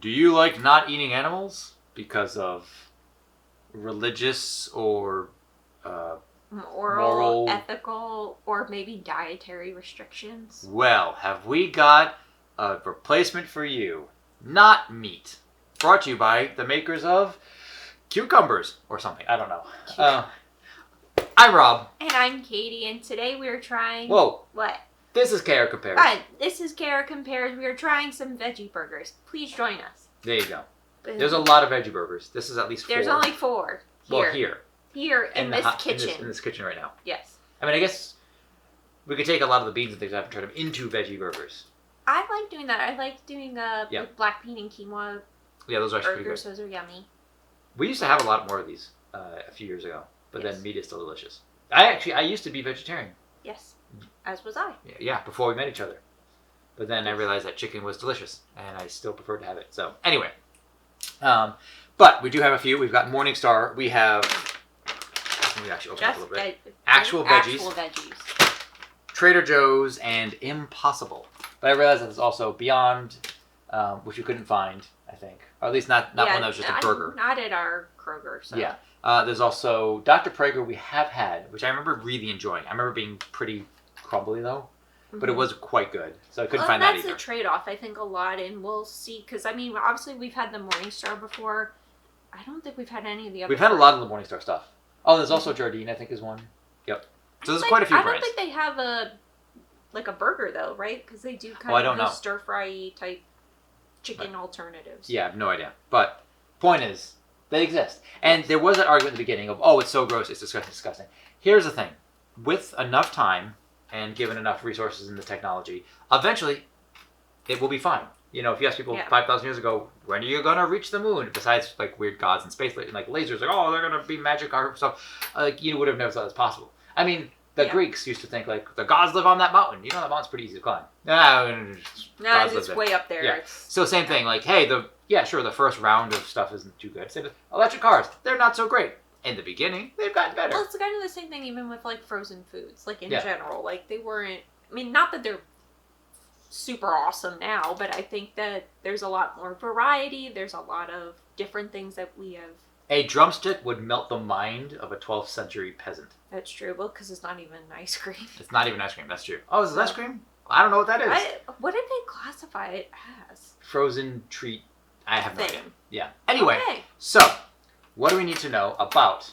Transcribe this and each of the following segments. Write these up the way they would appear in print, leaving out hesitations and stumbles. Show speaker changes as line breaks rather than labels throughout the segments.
Do you like not eating animals because of religious or
moral, ethical, or maybe dietary restrictions?
Well, have we got a replacement for you? Not meat. Brought to you by the makers of cucumbers or something. I don't know. I'm Rob.
And I'm Katie, and today we're trying...
Whoa.
What?
This is Kara Compares.
This is Kara Compares. We are trying some veggie burgers. Please join us.
There you go. There's a lot of veggie burgers. This is at least 4.
There's only 4. Here.
Well, here.
Here in this kitchen.
In this kitchen right now.
Yes.
I mean, I guess we could take a lot of the beans and things and turn them into veggie burgers.
I like doing that. I like doing like black bean and quinoa
those are actually
burgers.
pretty good.
Those are yummy.
We used to have a lot more of these a few years ago, but then meat is still delicious. I used to be vegetarian.
Yes, as was I.
Yeah, before we met each other. But then I realized that chicken was delicious, and I still prefer to have it. So anyway, but we do have a few. We've got Morningstar. We have. Let me actually open up a little bit. Actual veggies. Trader Joe's and Impossible. But I realized that there's also Beyond, which we couldn't find. I think, or at least not one that was just a burger.
Not at our Kroger. So.
Yeah. There's also Dr. Praeger we have had, which I remember really enjoying. I remember being pretty crumbly though, but it was quite good. So I couldn't find that either.
That's a trade-off, I think, a lot, and we'll see. Because, I mean, obviously we've had the Morningstar before. I don't think we've had any of the other.
We've had a lot of the Morningstar stuff. Oh, there's also Jardine, I think, is one. Yep. So there's quite a few brands.
I don't think they have a burger, though, right? Because they do kind of those stir-fry type chicken alternatives.
Yeah, I have no idea. But point is, they exist. And there was an argument at the beginning of, oh, it's so gross, it's disgusting. Here's the thing. With enough time and given enough resources in the technology, eventually it will be fine. You know, if you ask people 5,000 years ago, when are you going to reach the moon? Besides, like, weird gods in space, like lasers, like, oh, they're going to be magic or stuff. Like, you would have never thought it was possible. I mean, the Greeks used to think, like, the gods live on that mountain. You know, that mountain's pretty easy to climb. No,
it's way up there.
Yeah. So same thing, like, hey, the first round of stuff isn't too good. Same with electric cars. They're not so great. In the beginning, they've gotten better.
Well, it's kind of the same thing even with, like, frozen foods, like, in general. Like, they weren't... I mean, not that they're super awesome now, but I think that there's a lot more variety. There's a lot of different things that we have.
A drumstick would melt the mind of a 12th century peasant.
That's true. Well, because it's not even ice cream.
It's not even ice cream. That's true. Oh, is it ice cream? I don't know what that is.
What did they classify it as?
Frozen treat. I have no idea. Yeah. Anyway, so what do we need to know about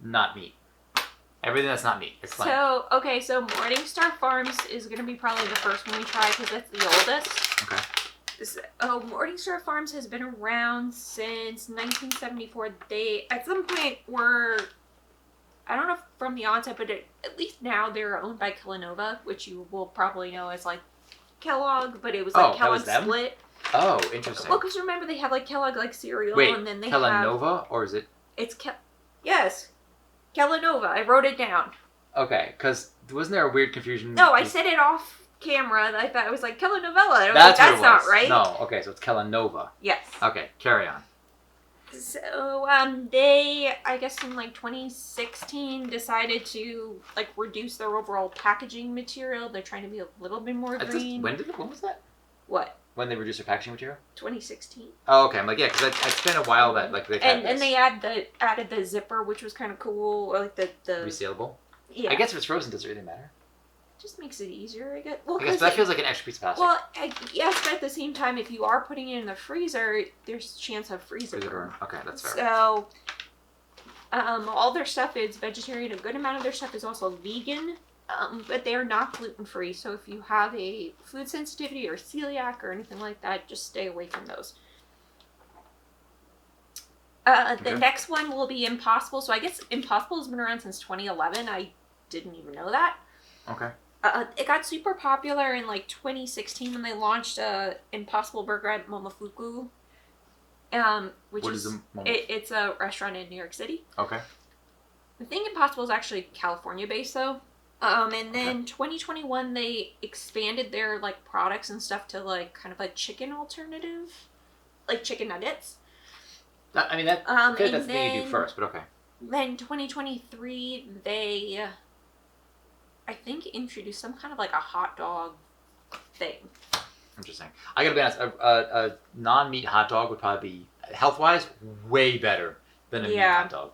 not meat? Everything that's not meat. Explain.
So Morningstar Farms is going to be probably the first one we try because that's the oldest.
Okay.
Morningstar Farms has been around since 1974. They, at some point, were, I don't know if from the onset, but at least now they're owned by Kellanova, which you will probably know as, like, Kellogg, but it was, like, Kellogg split.
Oh, interesting.
Well, because remember, they have, like, Kellogg, like, cereal, and then they
Kellanova, or is it?
It's Yes. Kellanova. I wrote it down.
Okay, because wasn't there a weird confusion?
No, I said it off camera. I thought it was like Kellanova. That's not right.
No, okay, so it's Kellanova.
Yes.
Okay, carry on.
So, they, I guess in like 2016, decided to like reduce their overall packaging material. They're trying to be a little bit more green.
When was that?
What?
When they reduced their packaging material? 2016.
Oh,
okay. I'm like, yeah, because it's been a while that like they've had this.
And they added the zipper, which was kind of cool, or like the
resealable.
Yeah.
I guess if it's frozen, does it really matter?
It just makes it easier, I guess. Well,
I guess that feels like an extra piece of plastic.
Well, yes, but at the same time, if you are putting it in the freezer, there's a chance of freezer burn.
Okay, that's fair.
So, all their stuff is vegetarian. A good amount of their stuff is also vegan. But they are not gluten-free, so if you have a food sensitivity or celiac or anything like that, just stay away from those. The next one will be Impossible. So I guess Impossible has been around since 2011. I didn't even know that.
Okay.
It got super popular in like 2016 when they launched Impossible Burger at Momofuku. What is it's a restaurant in New York City.
Okay.
I think Impossible is actually California-based though. And then 2021 they expanded their like products and stuff to like kind of a chicken alternative, like chicken nuggets.
I mean that's the thing you do first, but okay.
Then 2023 they, I think, introduced some kind of like a hot dog thing.
Interesting. I gotta be honest. A non-meat hot dog would probably be health-wise way better than a meat hot dog.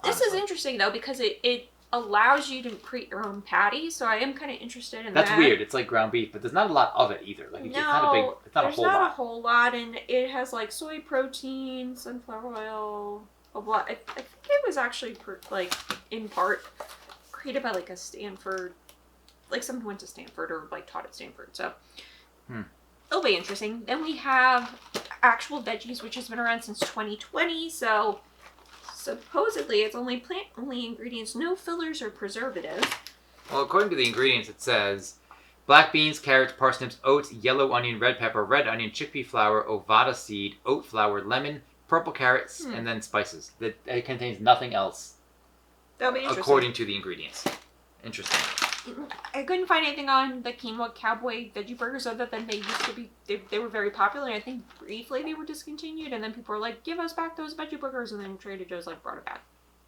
This is interesting though because it allows you to create your own patty. So I am kind of interested in that.
That's weird. It's like ground beef, but there's not a lot of it either. Like it's not a big. It's not a whole lot.
There's not a whole lot, and it has like soy protein, sunflower oil, blah blah. I think it was actually like in part created by like a Stanford, like someone who went to Stanford or like taught at Stanford. So it'll be interesting. Then we have actual veggies, which has been around since 2020. So supposedly it's only plant-only ingredients, no fillers or preservatives.
Well, according to the ingredients, it says black beans, carrots, parsnips, oats, yellow onion, red pepper, red onion, chickpea flour, ovada seed, oat flour, lemon, purple carrots, and then spices. It contains nothing else.
That'll be interesting.
According to the ingredients. Interesting.
I couldn't find anything on the quinoa cowboy veggie burgers other than they used to be, they were very popular, and I think briefly they were discontinued, and then people were like, give us back those veggie burgers, and then Trader Joe's like brought it back.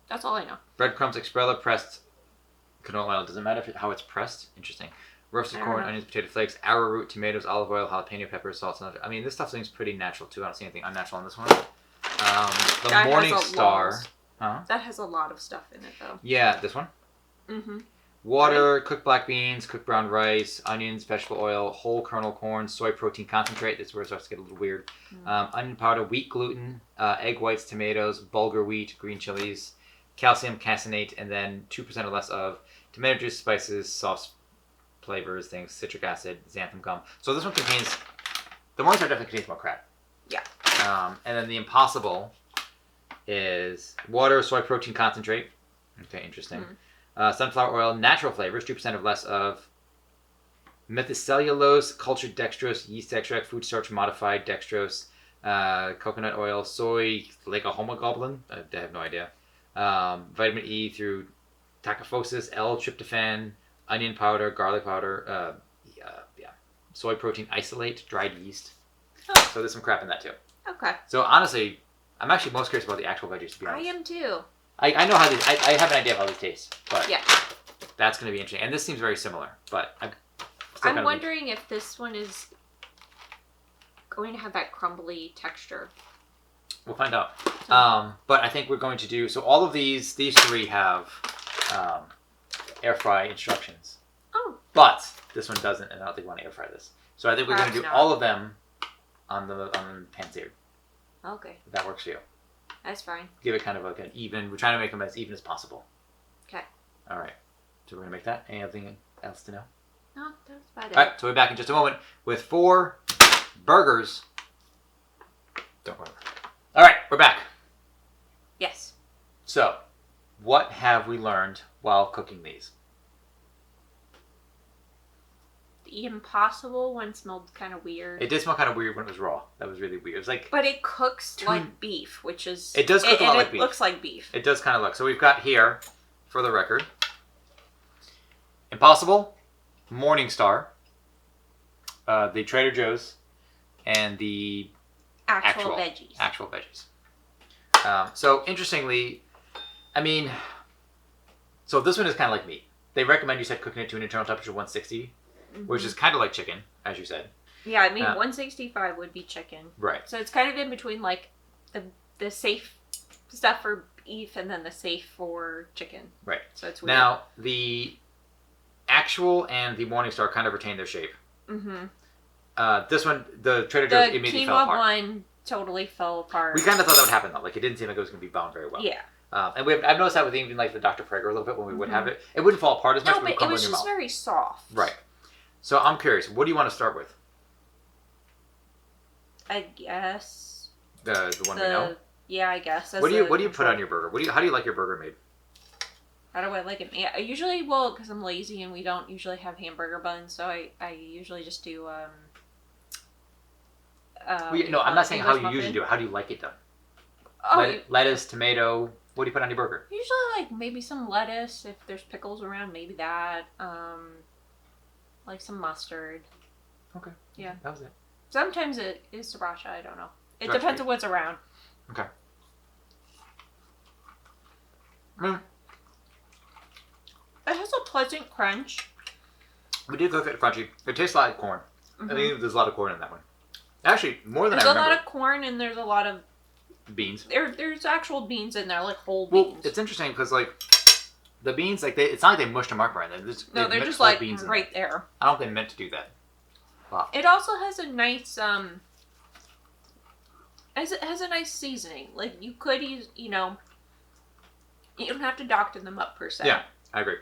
That's all I know.
Breadcrumbs, Xprella, pressed canola oil. Doesn't matter how it's pressed. Interesting. Roasted corn, onions, potato flakes, arrowroot, tomatoes, olive oil, jalapeno peppers, salt, and I mean, this stuff seems pretty natural too. I don't see anything unnatural on this one. The Morning Star. Huh?
That has a lot of stuff in it though.
Yeah, this one?
Mm-hmm.
Water, cooked black beans, cooked brown rice, onions, vegetable oil, whole kernel corn, soy protein concentrate. This is where it starts to get a little weird. Onion powder, wheat gluten, egg whites, tomatoes, bulgur wheat, green chilies, calcium caseinate, and then 2% or less of tomato juice, spices, sauce flavors, things, citric acid, xanthan gum. So this one contains, the Morning Star definitely contains more crap.
Yeah.
And then the Impossible is water, soy protein concentrate. Okay, interesting. Sunflower oil, natural flavors, 2% or less of methicellulose, cultured dextrose, yeast extract, food starch modified dextrose, coconut oil, soy, like a homoglobulin, I have no idea. Vitamin E through tacophosis, L-tryptophan, onion powder, garlic powder, soy protein isolate, dried yeast. So there's some crap in that too.
Okay.
So honestly, I'm actually most curious about the actual veggies, to be honest.
I am too.
I know how these, I have an idea of how these taste, but
yeah,
that's going to be interesting. And this seems very similar, but
I'm wondering if this one is going to have that crumbly texture.
We'll find out. But I think we're going to do, so all of these three have air fry instructions.
Oh.
But this one doesn't, and I don't think we want to air fry this. So I think we're going to do all of them on the pan-seared.
Okay.
If that works for you.
That's fine. Give
it kind of like an even, we're trying to make them as even as possible.
Okay.
All right. So we're going to make that. Anything else to know?
No, that's about it.
All right. So we'll be back in just a moment with 4 burgers. Don't worry. All right. We're back.
Yes.
So, what have we learned while cooking these?
The Impossible one smelled kind of weird.
It did smell kind of weird when it was raw. That was really weird. It was like,
but it cooks like beef, which is...
It does cook a lot like beef.
It looks like beef.
It does kind of look. So we've got here, for the record, Impossible, Morning Star, the Trader Joe's, and the
actual veggies.
Actual veggies. So interestingly, I mean, so this one is kind of like meat. They recommend you set cooking it to an internal temperature of 160, which is kind of like chicken, as you said.
Yeah, I mean, 165 would be chicken.
Right.
So it's kind of in between, like, the safe stuff for beef and then the safe for chicken.
Right.
So it's weird.
Now, the actual and the Morning Star kind of retain their shape. Mm-hmm. This one, the Trader Joe's immediately fell apart.
The quinoa one totally fell apart.
We kind of thought that would happen, though. Like, it didn't seem like it was going to be bound very well.
Yeah.
And I've noticed that with even, like, the Dr. Prager a little bit when we would have it. It wouldn't fall apart as much,
but it was just very soft.
Right. So I'm curious, what do you want to start with?
I guess
the one we know.
Yeah, I guess.
What do you put on your burger? How do you like your burger made?
How do I like it? I usually because I'm lazy and we don't usually have hamburger buns, so I usually just do
I'm not saying how you usually do it. How do you like it done? Lettuce, tomato. What do you put on your burger?
Usually, like maybe some lettuce if there's pickles around. Maybe that. Like some mustard.
Okay.
Yeah.
That was it.
Sometimes it is sriracha. I don't know. It depends on what's around.
Okay. It
has a pleasant crunch.
We did cook it crunchy. It tastes like corn.
Mm-hmm.
I mean, there's a lot of corn in that one. Actually, more than
there's
I remember.
There's a lot of corn and there's a lot of
beans.
There's actual beans in there, like whole beans.
Well, it's interesting because like the beans, like it's not like they mushed them up right.
They're just like beans right there.
I don't think they meant to do that. Wow.
It also has a nice it has a nice seasoning. Like you could use, you don't have to doctor them up per se.
Yeah, I agree.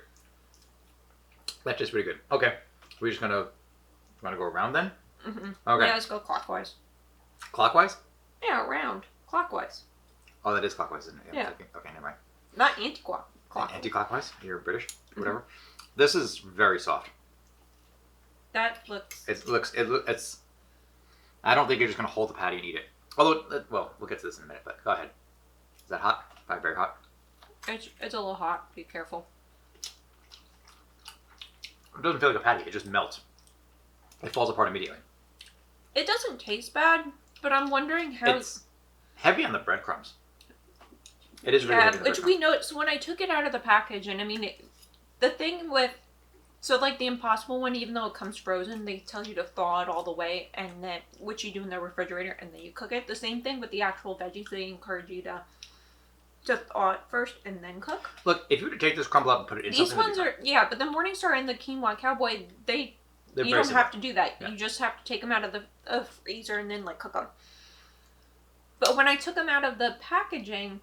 That's just pretty good. Okay, we're just gonna go around then.
Mm-hmm.
Okay.
Yeah, let's go clockwise.
Clockwise?
Yeah, around clockwise.
Oh, that is clockwise, isn't it?
Yeah.
Okay, never mind.
Not anti-clockwise.
Anti-clockwise? You're British, whatever.
Mm-hmm.
This is very soft.
That looks.
It's. I don't think you're just gonna hold the patty and eat it. Although, well, we'll get to this in a minute. But go ahead. Is that hot? Probably very hot.
It's a little hot. Be careful.
It doesn't feel like a patty. It just melts. It falls apart immediately.
It doesn't taste bad, but I'm wondering how.
It's heavy on the breadcrumbs. It is really heavy on the
which we noticed when I took it out of the package, and I mean, the thing with. So, like, the Impossible one, even though it comes frozen, they tell you to thaw it all the way, and then, which you do in the refrigerator, and then you cook it. The same thing with the actual veggies, they encourage you to thaw it first and then cook.
Look, if you were to take this crumble up and put it in
These
something...
ones are, yeah, but the Morningstar and the Quinoa Cowboy, you don't have to do that. Yeah. You just have to take them out of the freezer and then, like, cook them. But when I took them out of the packaging,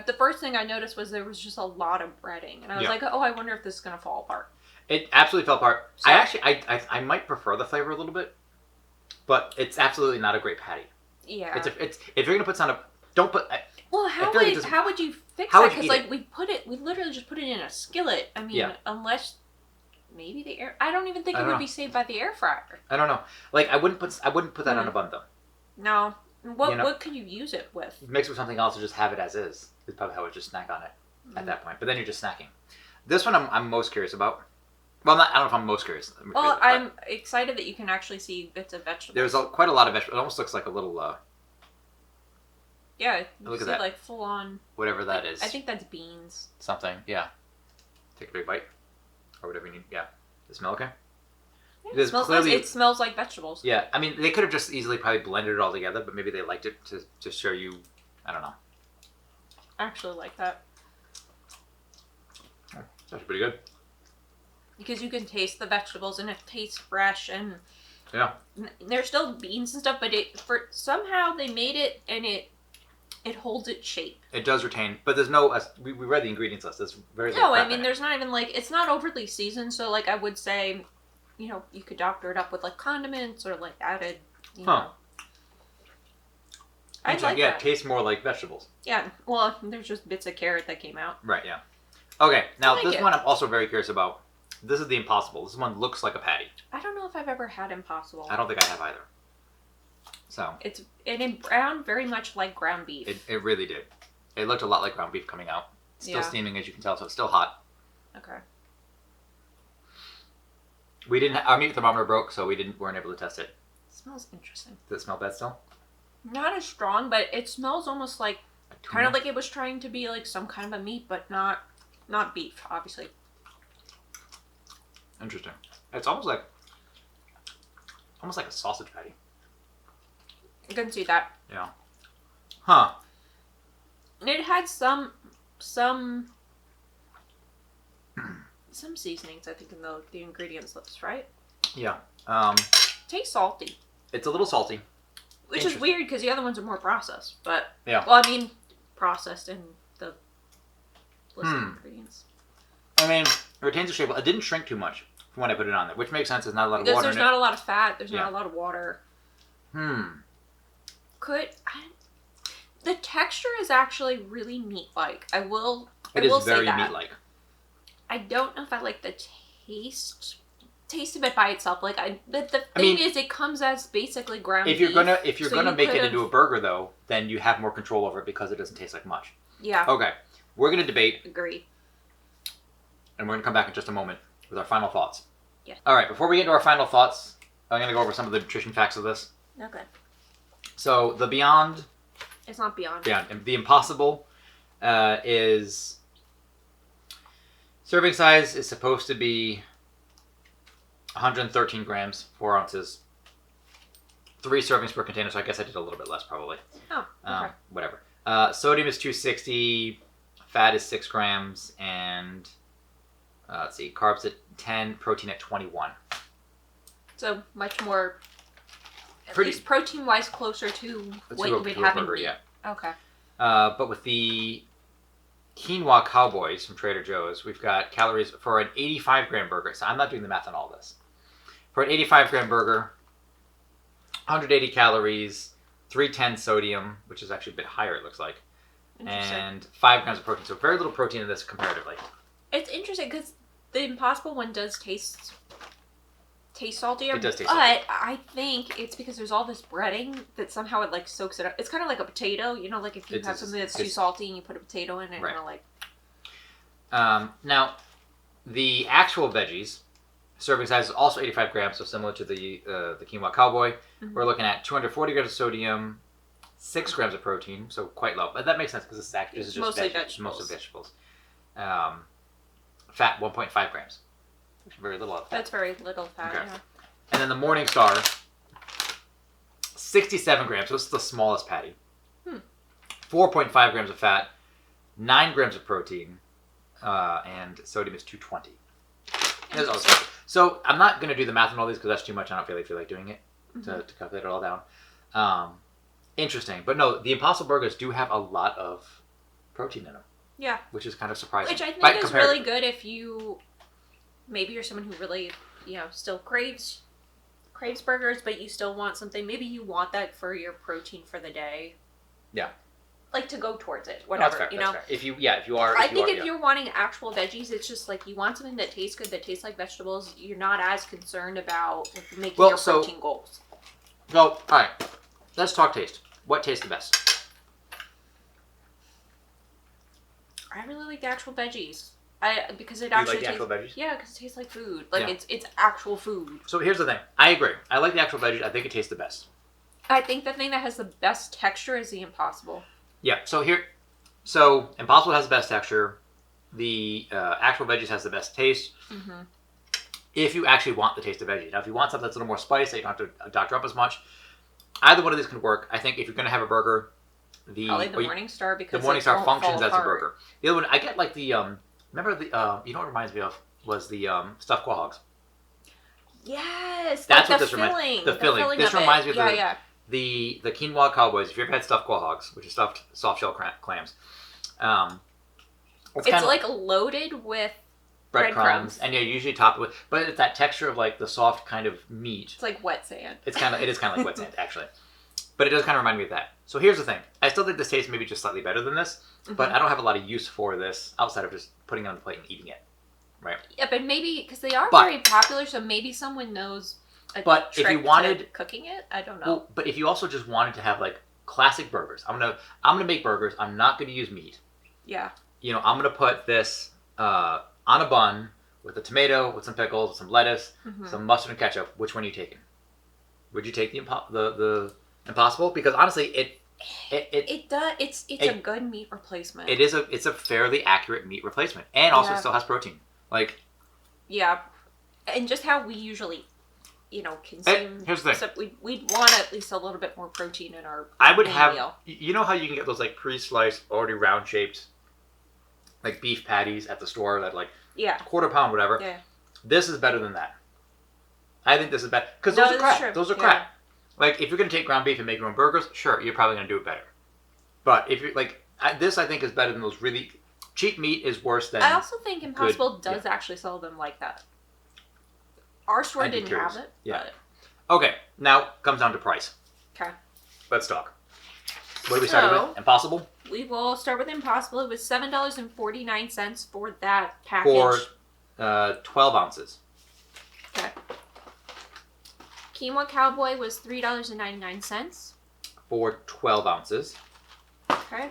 the first thing I noticed was there was just a lot of breading. And I was like, oh, I wonder if this is going to fall apart.
It absolutely fell apart. So, I might prefer the flavor a little bit, but it's absolutely not a great patty.
Yeah.
If you're gonna put something, don't put.
Well, how would you fix that? Because like we literally just put it in a skillet. I mean, unless maybe the air. I don't even think it would be saved by the air fryer.
I don't know. Like I wouldn't put that on a bun though.
No. What could you use it with?
Mix with something else or just have it as is. Is probably how I would just snack on it at that point. But then you're just snacking. This one I'm most curious about. Well, I don't know if I'm most curious.
Well, I'm excited that you can actually see bits of vegetables.
There's quite a lot of vegetables. It almost looks like a little...
yeah,
look at that.
Like full on...
whatever that is.
I think that's beans.
Something, yeah. Take a big bite. Or whatever you need. Yeah. Does it smell okay?
Yeah, it smells like vegetables.
Yeah, I mean, they could have just easily probably blended it all together, but maybe they liked it to show you... I don't know.
I actually like that.
Oh, that's actually pretty good.
Because you can taste the vegetables and it tastes fresh and there's still beans and stuff, but somehow they made it and it holds its shape.
It does retain, but there's no. We read the ingredients list. There's very
little. No, I mean there's not even like it's not overly seasoned. So like I would say, you could doctor it up with like condiments or like added. Know. I'd like that.
It tastes more like vegetables.
Yeah, well, there's just bits of carrot that came out.
Right. Yeah. Okay. Now this one I'm also very curious about. This is the Impossible. This one looks like a patty.
I don't know if I've ever had Impossible.
I don't think I have either. So
it in brown very much like ground beef.
It really did. It looked a lot like ground beef coming out. Still steaming, as you can tell, so it's still hot.
Okay.
We didn't. Our meat thermometer broke, so weren't able to test it.
It smells interesting.
Does it smell bad still?
Not as strong, but it smells almost like kind of like it was trying to be like some kind of a meat, but not beef, obviously.
Interesting. It's almost like a sausage patty.
You can see that.
Yeah. Huh.
It had some seasonings, I think, in the ingredients list, right?
Yeah.
Tastes salty.
It's a little salty.
Which is weird because the other ones are more processed, but
yeah.
Well, I mean, processed in the list of ingredients.
I mean, it retains the shape. It didn't shrink too much from when I put it on there, which makes sense. There's not a lot of
water.
Because
there's not a lot of fat. There's not a lot of water. The texture is actually really meat-like. I will say that. It is very
meat-like.
I don't know if I like the taste of it by itself. Like the thing is, it comes as basically ground beef.
If you're gonna make it into a burger, though, then you have more control over it because it doesn't taste like much.
Yeah.
Okay, we're gonna debate.
Agree.
And we're gonna come back in just a moment with our final thoughts.
Yeah.
All right. Before we get into our final thoughts, I'm gonna go over some of the nutrition facts of this.
Okay.
So the Beyond.
It's not Beyond.
Beyond. The Impossible is serving size is supposed to be 113 grams, 4 ounces, 3 servings per container, so I guess I did a little bit less probably.
Oh, okay.
Whatever. Sodium is 260, fat is 6 grams, and let's see, carbs at 10, protein at 21.
So much more, at
Pretty-
least protein-wise, closer to what you would
to a
have in
burger,
meat.
yeah.
Okay.
But with the quinoa cowboys from Trader Joe's, we've got calories for an 85 gram burger. So I'm not doing the math on all this. For an 85 gram burger, 180 calories, 310 sodium, which is actually a bit higher, it looks like,
Interesting.
and 5 grams of protein. So very little protein in this comparatively.
It's interesting because the Impossible one does taste saltier.
It does taste
but
salty.
I think it's because there's all this breading that somehow it like soaks it up. It's kind of like a potato, like if you
It
have
is.
something that's too
It's-
salty and you put a potato in it,
Right.
and like.
Now, the actual veggies serving size is also 85 grams, so similar to the quinoa cowboy.
Mhm.
We're looking at 240 grams of sodium, 6 grams of protein, so quite low. But that makes sense because this is just
Mostly
Most of vegetables. Fat 1.5 grams. Very little of fat.
That's very little fat.
Okay.
Yeah.
And then the Morning Star, 67 grams. So this is the smallest patty. 4.5 grams of fat, 9 grams of protein, and sodium is 220. There's all sorts. So I'm not going to do the math on all these because that's too much. I don't really feel like doing it to calculate it all down. Interesting. But no, the Impossible Burgers do have a lot of protein in them.
Yeah.
Which is kind of surprising.
Which I think
By
is
comparison.
really good if maybe you're someone who really, still craves burgers, but you still want something. Maybe you want that for your protein for the day.
Yeah.
Like to go towards it,
No,
whatever,
that's fair, that's fair. If you are,
I think if you're wanting actual veggies, it's just like you want something that tastes good, that tastes like vegetables. You're not as concerned about making your protein goals.
So, all right, let's talk taste. What tastes the best?
I really like the actual veggies. Because it
You
actually
like the actual veggies?
Yeah, because it tastes like food. Like
Yeah.
it's actual food.
So here's the thing. I agree. I like the actual veggies. I think it tastes the best.
I think the thing that has the best texture is the Impossible.
Yeah. So Impossible has the best texture. The actual veggies has the best taste.
Mm-hmm.
If you actually want the taste of veggie. Now, if you want something that's a little more spicy, you don't have to doctor up as much. Either one of these can work. I think if you're going to have a burger,
Probably the Morning Star because
the Morning Star functions as a
apart.
burger. The other one, I get like the remember the you know what it reminds me of was the stuffed quail hogs.
Yes,
That's
like
what this reminds.
filling.
The filling. This
of
reminds me
it.
of the quinoa cowboys. If you've ever had stuffed quail hogs, which is stuffed soft shell clams,
It's like loaded with
breadcrumbs, and you usually top it with, but it's that texture of like the soft kind of meat.
It's like wet sand.
It is kind of like wet sand actually, but it does kind of remind me of that. So here's the thing: I still think this tastes maybe just slightly better than this, but I don't have a lot of use for this outside of just putting it on the plate and eating it. Right.
Yeah, but maybe because they are very popular, so maybe someone knows.
But if you wanted
cooking it, I don't know.
Well, but if you also just wanted to have like classic burgers, I'm gonna make burgers. I'm not gonna use meat.
Yeah.
I'm gonna put this on a bun with a tomato, with some pickles, with some lettuce, some mustard and ketchup. Which one are you taking? Would you take the Impossible? Because honestly,
it does. It's a good meat replacement.
It's a fairly accurate meat replacement, and also still has protein. Like.
Yeah, and just how we usually, consume.
Here's the thing.
Except we'd want at least a little bit more protein in our.
I would have.
meal.
You know how you can get those like pre-sliced, already round shaped, like beef patties at the store that like quarter pound whatever.
Yeah.
This is better than that. I think this is better because
No,
those are crap.
true.
Those are
Yeah.
crap. Like if you're gonna take ground beef and make your own burgers, sure, you're probably gonna do it better. But if you're like this, I think is better than those really cheap meat is worse than.
I also think Impossible does actually sell them like that. Our store
I'd be
didn't
curious.
have it.
Yeah. Okay, now comes down to price.
Okay.
Let's talk. What do we start with? Impossible?
We will start with Impossible. It was $7.49 for that package.
For 12 ounces.
Okay. Quinoa Cowboy was $3.99.
For 12 ounces.
Okay.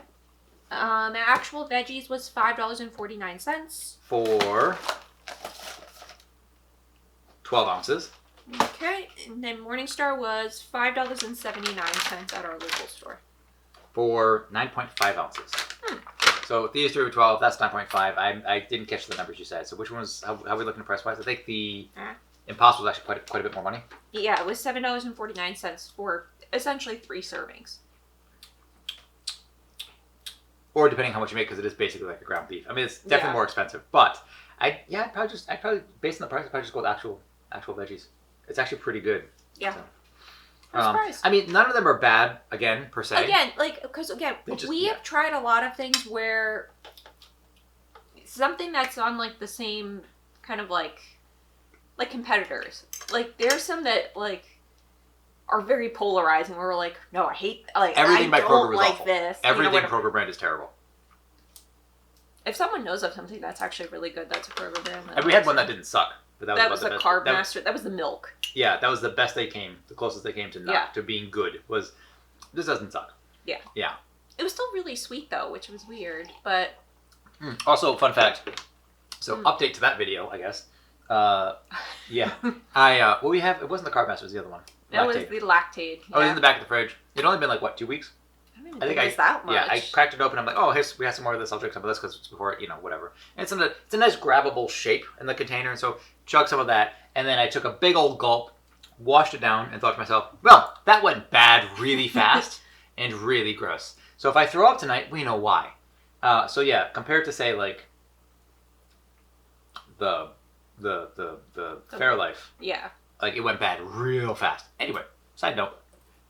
Actual veggies was $5.49.
For 12 ounces.
Okay. And then Morningstar was $5.79 at our local store.
For 9.5 ounces. So these three were 12, that's 9.5. I didn't catch the numbers you said. So which one was, how are we looking at price wise? I think the Impossible was actually quite a bit more money.
Yeah, it was $7.49 for essentially 3 servings.
Or depending how much you make, because it is basically like a ground beef. I mean, it's definitely
Yeah.
more expensive. But I'd probably based on the price, I'd probably just go with actual veggies. It's actually pretty good.
Yeah.
So.
I'm surprised.
I mean, none of them are bad, again, per se.
Again, because we have tried a lot of things where something that's on like the same kind of like competitors. Like there's some that like are very polarizing. Where we're like, no, I hate
Everything by
I
Kroger
don't
is
like
awful.
this.
Everything Kroger brand is terrible.
If someone knows of something that's actually really good, that's a Kroger brand.
And we had one that didn't suck. But
that was the Carb Master. That was the milk.
Yeah, that was the best they came. The closest they came to being good was, this doesn't suck.
Yeah.
Yeah.
It was still really sweet though, which was weird. But
also, fun fact. So update to that video, I guess. Yeah. What we have, it wasn't the Carb Master, it was the other one.
That was the Lactate.
Oh, it was in the back of the fridge. It'd only been like, what, 2 weeks?
I think it's that much.
Yeah, I cracked it open. I'm like, oh, we have some more of this. I'll drink some of this because it's before, whatever. And it's a nice grabbable shape in the container. And so chug some of that. And then I took a big old gulp, washed it down, and thought to myself, well, that went bad really fast and really gross. So if I throw up tonight, we know why. So yeah, compared to say like the Fairlife.
Yeah.
Like it went bad real fast. Anyway, side note.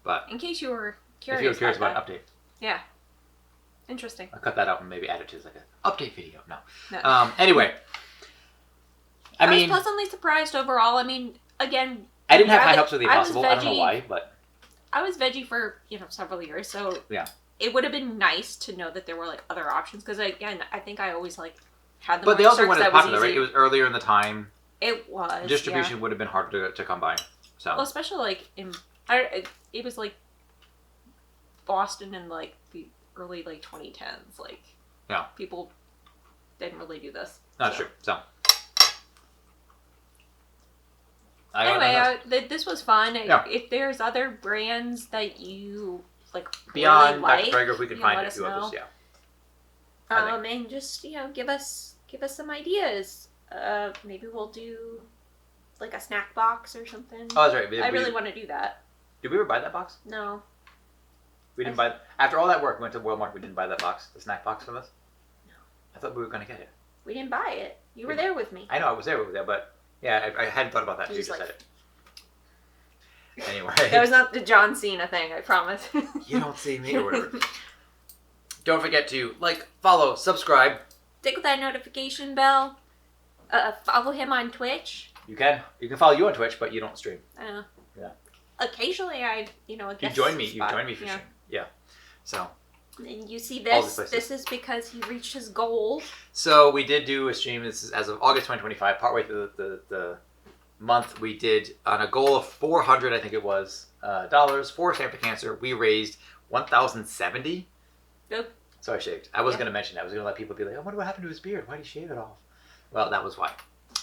But
in case you were curious,
if you were curious about an update.
Yeah. Interesting.
I'll cut that out and maybe add it to like an update video. No. Anyway. I mean,
was pleasantly surprised overall. I mean, again,
I didn't have high hopes with the Impossible. I don't know why, but
I was veggie for several years, so
yeah,
it would have been nice to know that there were like other options. Because again, I think I always like had them.
But they also weren't as popular, right? It was earlier in the time.
It was
distribution would have been harder to come by. So
well, especially like it was like Boston in like the early like 2010s. Like people didn't really do this.
That's true. So.
Anyway, this was fun.
Yeah.
If there's other brands that you like
beyond
really
Dr. Traeger, if we could find a few others,
and just give us some ideas. Maybe we'll do like a snack box or something.
Oh, that's right.
I really want to do that.
Did we ever buy that box?
No.
We didn't buy. After all that work, we went to Walmart. We didn't buy that box, the snack box for this.
No.
I thought we were going to get it.
We didn't buy it. You were there with me.
I know I was there, but. Yeah, I hadn't thought about that. You just said it. Anyway.
That was not the John Cena thing, I promise.
You don't see me or whatever. Don't forget to follow, subscribe.
Tickle that notification bell. Follow him on Twitch.
You can follow you on Twitch, but you don't stream.
Yeah. Occasionally, I
You join me for stream. Yeah. So.
And you see this. This is because he reached his goal. So
we did do a stream. This is as of August 2025, partway through the month. We did on a goal of $400, I think it was, dollars for Stanford Cancer. We raised $1,070.
Yep.
So I shaved. I wasn't going to mention that. I was going to let people be like, "I wonder what happened to his beard. Why did he shave it off?" Well, that was why.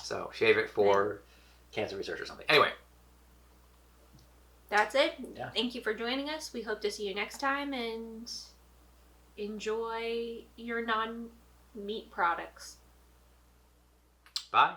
So shave it for cancer research or something. Anyway.
That's it.
Yeah.
Thank you for joining us. We hope to see you next time and enjoy your non-meat products.
Bye.